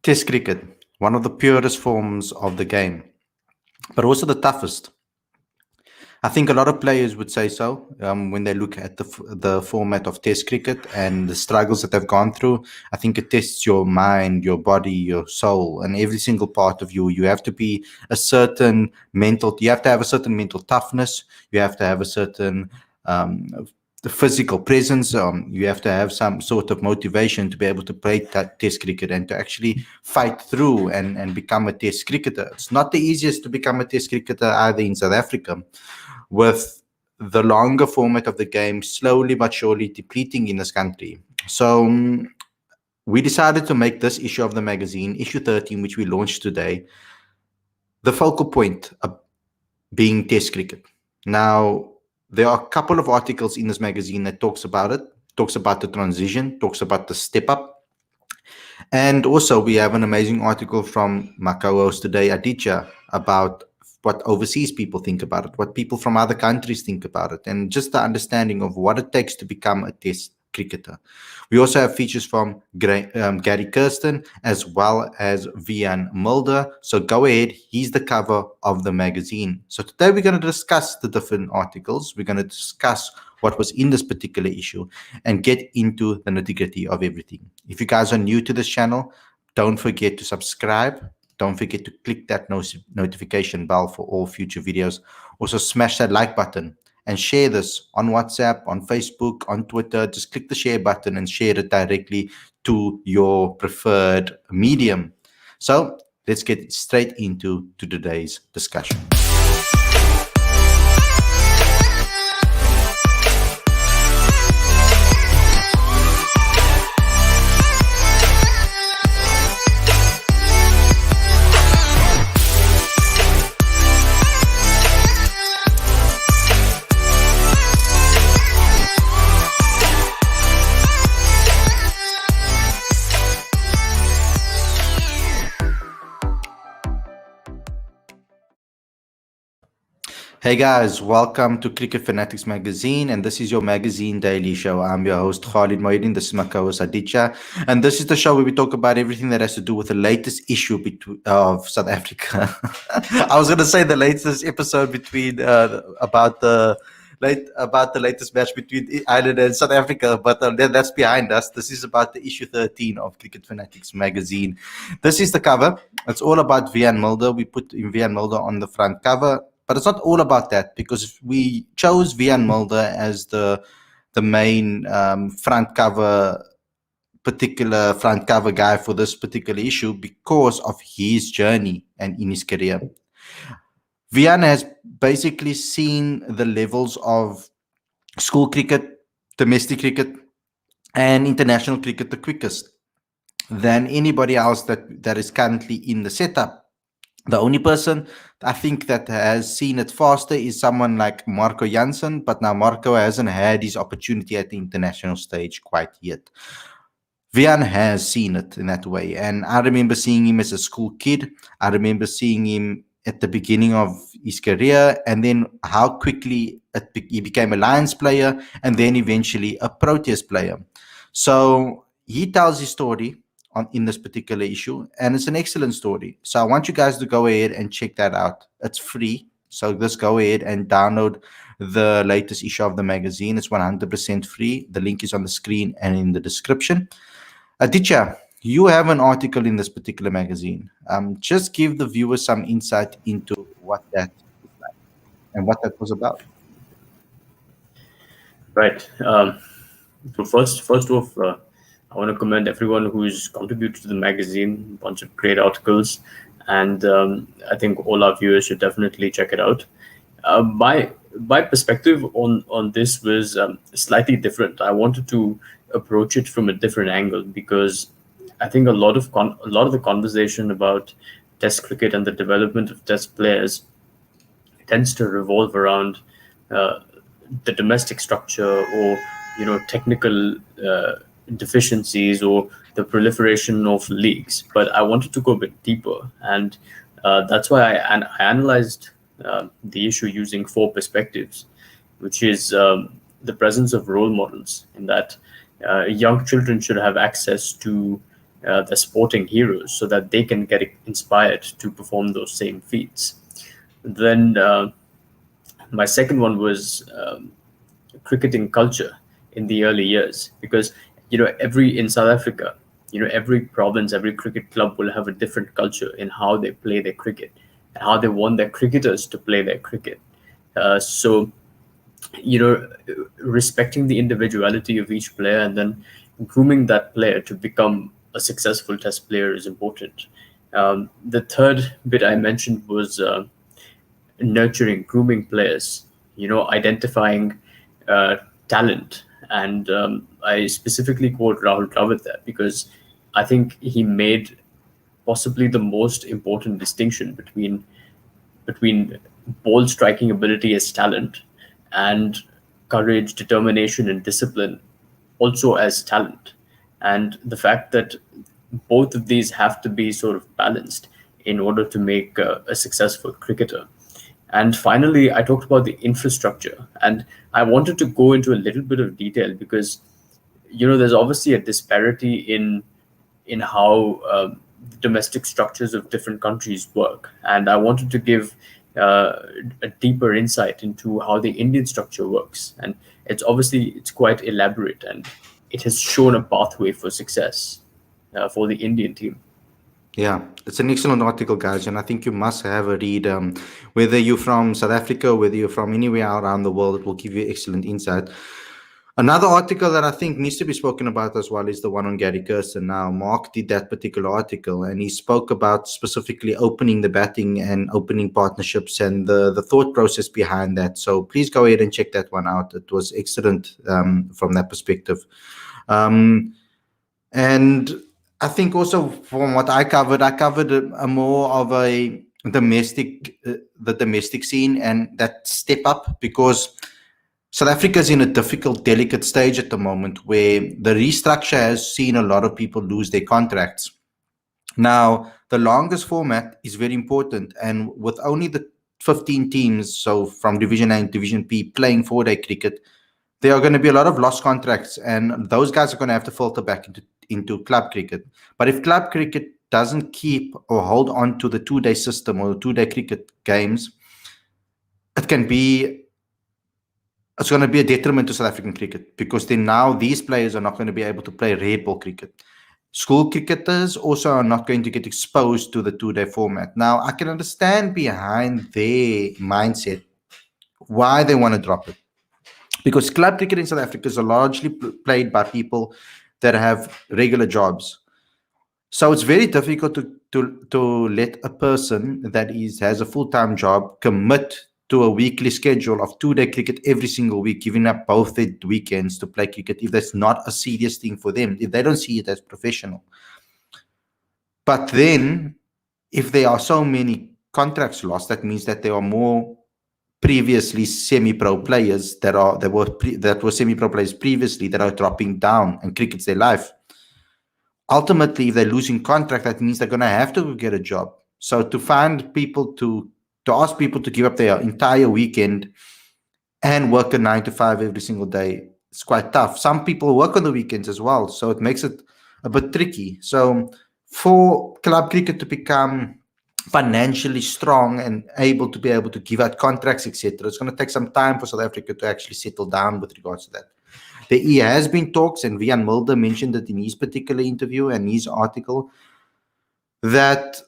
Test cricket, one of the purest forms of the game, but also the toughest. I think a lot of players would say so when they look at the format of Test cricket and the struggles that they've gone through. I think it tests your mind, your body, your soul, and every single part of you. You have to be a certain mental. You have to have a certain mental toughness. You have to have a certain the physical presence. You have to have some sort of motivation to be able to play Test cricket and to actually fight through and become a Test cricketer. It's not the easiest to become a Test cricketer either in South Africa, with the longer format of the game slowly but surely depleting in this country. So we decided to make this issue of the magazine, issue 13, which we launched today, the focal point of being Test cricket. Now, there are a couple of articles in this magazine that talks about it, talks about the transition, talks about the step up. And also we have an amazing article from my co-host today, Aditya, about what overseas people think about it, what people from other countries think about it, and just the understanding of what it takes to become a Test cricketer. We also have features from Gary Kirsten as well as Vian Mulder. So go ahead, he's the cover of the magazine. So today we're going to discuss the different articles. We're going to discuss what was in this particular issue and get into the nitty-gritty of everything. If you guys are new to this channel, don't forget to subscribe. Don't forget to click that notification bell for all future videos. Also smash that like button and share this on WhatsApp, on Facebook, on Twitter. Just click the share button and share it directly to your preferred medium. So let's get straight into today's discussion. Hey guys, welcome to Cricket Fanatics Magazine, and this is your magazine daily show. I'm your host Khalid. This is my co-host Aditya, and this is the show where we talk about everything that has to do with the latest issue of South Africa. I was going to say the latest episode between about the latest match between Ireland and South Africa, but that's behind us. This is about the issue 13 of Cricket Fanatics Magazine. This is the cover. It's all about Vian Mulder. We put in Vian Mulder on the front cover. But it's not all about that, because we chose Vian Mulder as the main particular front cover guy for this particular issue because of his journey and in his career. Vian has basically seen the levels of school cricket, domestic cricket, and international cricket the quickest than anybody else that is currently in the setup. The only person I think that has seen it faster is someone like Marco Jansen, but now Marco hasn't had his opportunity at the international stage quite yet. Vian has seen it in that way, and I remember seeing him as a school kid. I remember seeing him at the beginning of his career, and then how quickly he became a Lions player, and then eventually a Proteas player. So he tells his story in this particular issue, and it's an excellent story. So I want you guys to go ahead and check that out. It's free, so just go ahead and download the latest issue of the magazine. It's 100% free. The link is on the screen and in the description. Aditya, you have an article in this particular magazine. Just give the viewers some insight into what that is like and what that was about. Right. So first off, I want to commend everyone who's contributed to the magazine, a bunch of great articles, and I think all our viewers should definitely check it out. My perspective on this was slightly different. I wanted to approach it from a different angle because I think a lot of the conversation about Test cricket and the development of Test players tends to revolve around the domestic structure or technical deficiencies or the proliferation of leagues, but I wanted to go a bit deeper, and that's why I analyzed the issue using 4 perspectives, which is the presence of role models, in that young children should have access to the sporting heroes so that they can get inspired to perform those same feats. Then my second one was cricketing culture in the early years, because every in South Africa, every province, every cricket club will have a different culture in how they play their cricket and how they want their cricketers to play their cricket. So respecting the individuality of each player and then grooming that player to become a successful test player is important. The third bit I mentioned was nurturing, grooming players, identifying talent. And I specifically quote Rahul Dravid there because I think he made possibly the most important distinction between ball striking ability as talent and courage, determination, and discipline also as talent. And the fact that both of these have to be sort of balanced in order to make a successful cricketer. And finally, I talked about the infrastructure, and I wanted to go into a little bit of detail because there's obviously a disparity in how domestic structures of different countries work, and I wanted to give a deeper insight into how the Indian structure works. And it's quite elaborate, and it has shown a pathway for success for the Indian team. Yeah, it's an excellent article, guys, and I think you must have a read. Whether you're from South Africa, whether you're from anywhere around the world, it will give you excellent insight. Another article that I think needs to be spoken about as well is the one on Gary Kirsten. Now, Mark did that particular article, and he spoke about specifically opening the batting and opening partnerships and the thought process behind that. So please go ahead and check that one out. It was excellent from that perspective. And I think also from what I covered a more of a the domestic scene and that step up, because South Africa is in a difficult, delicate stage at the moment where the restructure has seen a lot of people lose their contracts. Now, the longest format is very important, and with only the 15 teams, so from Division A and Division B, playing 4-day cricket, there are going to be a lot of lost contracts, and those guys are going to have to filter back into club cricket. But if club cricket doesn't keep or hold on to the 2-day system or the 2-day cricket games, it's going to be a detriment to South African cricket, because then now these players are not going to be able to play red ball cricket. School cricketers also are not going to get exposed to the 2-day format. Now, I can understand behind their mindset why they want to drop it, because club cricket in South Africa is largely played by people that have regular jobs. So it's very difficult to let a person that has a full-time job commit to a weekly schedule of 2-day cricket every single week, giving up both their weekends to play cricket if that's not a serious thing for them, if they don't see it as professional. But then, if there are so many contracts lost, that means that there are more previously semi-pro players that were semi-pro players previously that are dropping down, and cricket's their life. Ultimately, if they're losing contract, that means they're going to have to get a job. So to find people to ask people to give up their entire weekend and work a 9 to 5 every single day, it's quite tough. Some people work on the weekends as well, so it makes it a bit tricky. So for club cricket to become financially strong and able to give out contracts, etc., it's going to take some time for South Africa to actually settle down with regards to that. There has been talks, and Rian Mulder mentioned it in his particular interview and his article, that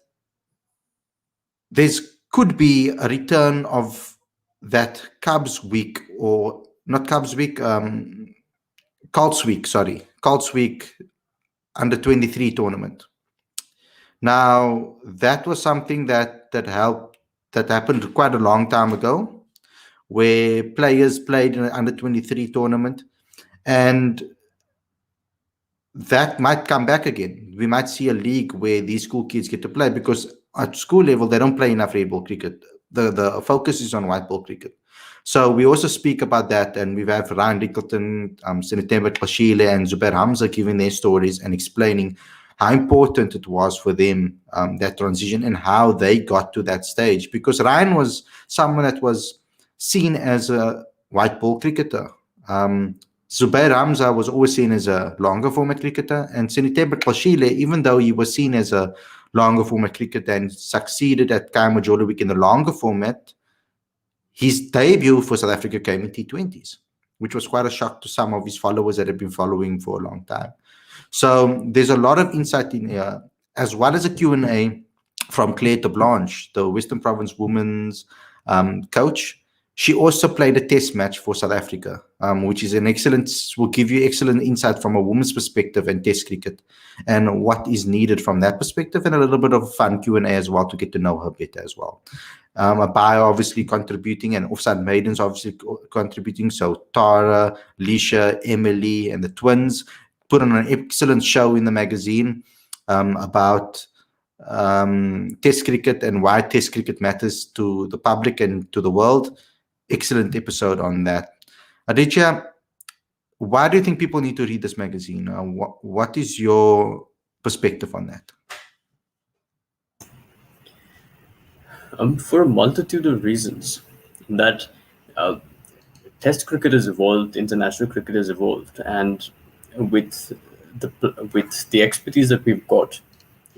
there's could be a return of that Cubs week, or not Cubs week, Colts week, Colts week under 23 tournament. Now, that was something that happened quite a long time ago, where players played in an under 23 tournament, and that might come back again. We might see a league where these school kids get to play, because at school level they don't play enough red ball cricket. The focus is on white ball cricket. So we also speak about that, and we have Ryan Rickleton, Senatemba Klashile, and Zubair Hamza giving their stories and explaining how important it was for them, that transition, and how they got to that stage. Because Ryan was someone that was seen as a white ball cricketer. Zubair Hamza was always seen as a longer format cricketer, and Sinitebe Qashile, even though he was seen as a longer format cricketer and succeeded at Khaimah Jolawik in the longer format, his debut for South Africa came in T20s, which was quite a shock to some of his followers that have been following for a long time. So there's a lot of insight in here, as well as a Q&A from Claire de Blanche, the Western Province women's coach. She also played a test match for South Africa, which is will give you excellent insight from a woman's perspective and test cricket and what is needed from that perspective, and a little bit of fun Q&A as well to get to know her better as well. A bio obviously contributing, and Offside Maidens obviously contributing. So Tara, Lisha, Emily, and the twins put on an excellent show in the magazine about test cricket and why test cricket matters to the public and to the world. Excellent episode on that. Aditya, why do you think people need to read this magazine? What is your perspective on that? For a multitude of reasons. That Test cricket has evolved, international cricket has evolved, and with the expertise that we've got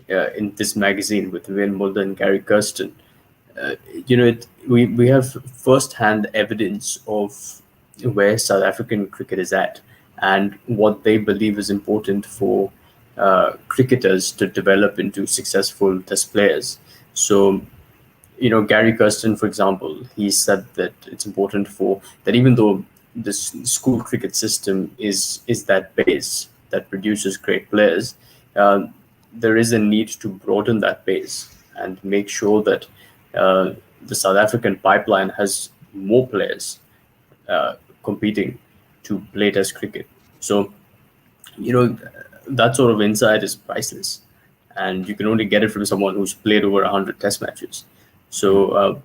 in this magazine with Wayne Mulder and Gary Kirsten, we have first-hand evidence of where South African cricket is at and what they believe is important for cricketers to develop into successful test players. So, Gary Kirsten, for example, he said that it's important that even though the school cricket system is that base that produces great players, there is a need to broaden that base and make sure that the South African pipeline has more players competing to play test cricket. So, that sort of insight is priceless, and you can only get it from someone who's played over 100 test matches. So,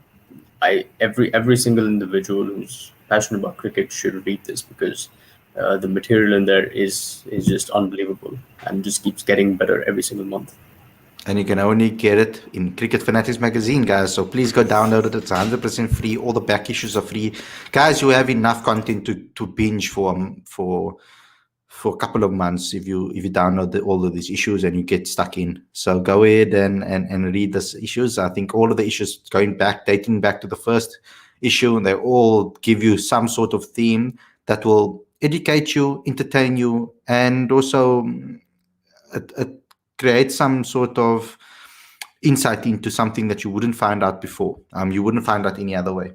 every single individual who's passionate about cricket should read this, because the material in there is just unbelievable and just keeps getting better every single month. And you can only get it in Cricket Fanatics magazine, guys. So please go download it. It's 100% free. All the back issues are free. Guys, you have enough content to binge for a couple of months if you download all of these issues and you get stuck in. So go ahead and read these issues. I think all of the issues dating back to the first issue, and they all give you some sort of theme that will educate you, entertain you, and also create some sort of insight into something that you wouldn't find out before. You wouldn't find out any other way.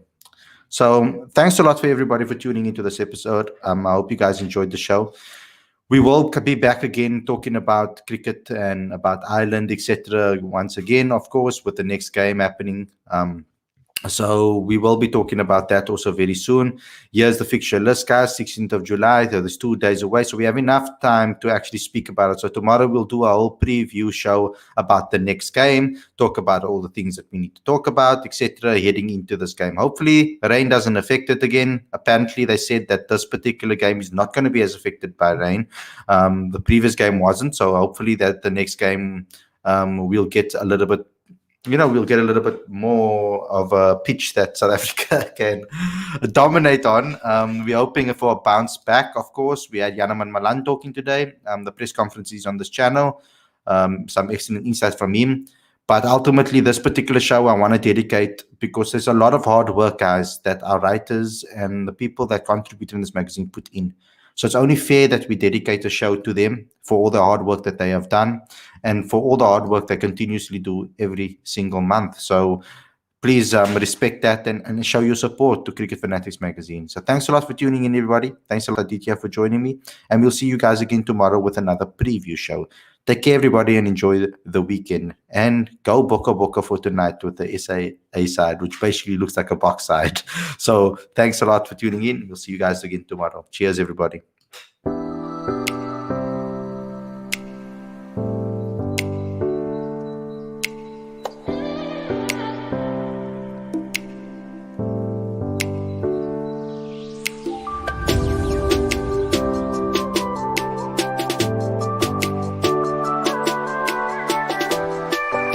So thanks a lot for everybody for tuning into this episode. I hope you guys enjoyed the show. We will be back again talking about cricket and about Ireland, etc. once again, of course, with the next game happening. So we will be talking about that also very soon. Here's the fixture list, guys. 16th of July. There's 2 days away. So we have enough time to actually speak about it. So tomorrow we'll do a whole preview show about the next game, talk about all the things that we need to talk about, etc. heading into this game. Hopefully rain doesn't affect it again. Apparently they said that this particular game is not going to be as affected by rain. The previous game wasn't. So hopefully that the next game we'll get a little bit more of a pitch that South Africa can dominate on. We're hoping for a bounce back, of course. We had Yanaman Malan talking today. The press conference is on this channel. Some excellent insights from him. But ultimately, this particular show I want to dedicate, because there's a lot of hard work, guys, that our writers and the people that contribute in this magazine put in. So it's only fair that we dedicate a show to them for all the hard work that they have done and for all the hard work they continuously do every single month. So please respect that and show your support to Cricket Fanatics magazine. So thanks a lot for tuning in, everybody. Thanks a lot, Aditya, for joining me. And we'll see you guys again tomorrow with another preview show. Take care, everybody, and enjoy the weekend. And go Boka Boka for tonight with the SA A side, which basically looks like a box side. So thanks a lot for tuning in. We'll see you guys again tomorrow. Cheers, everybody.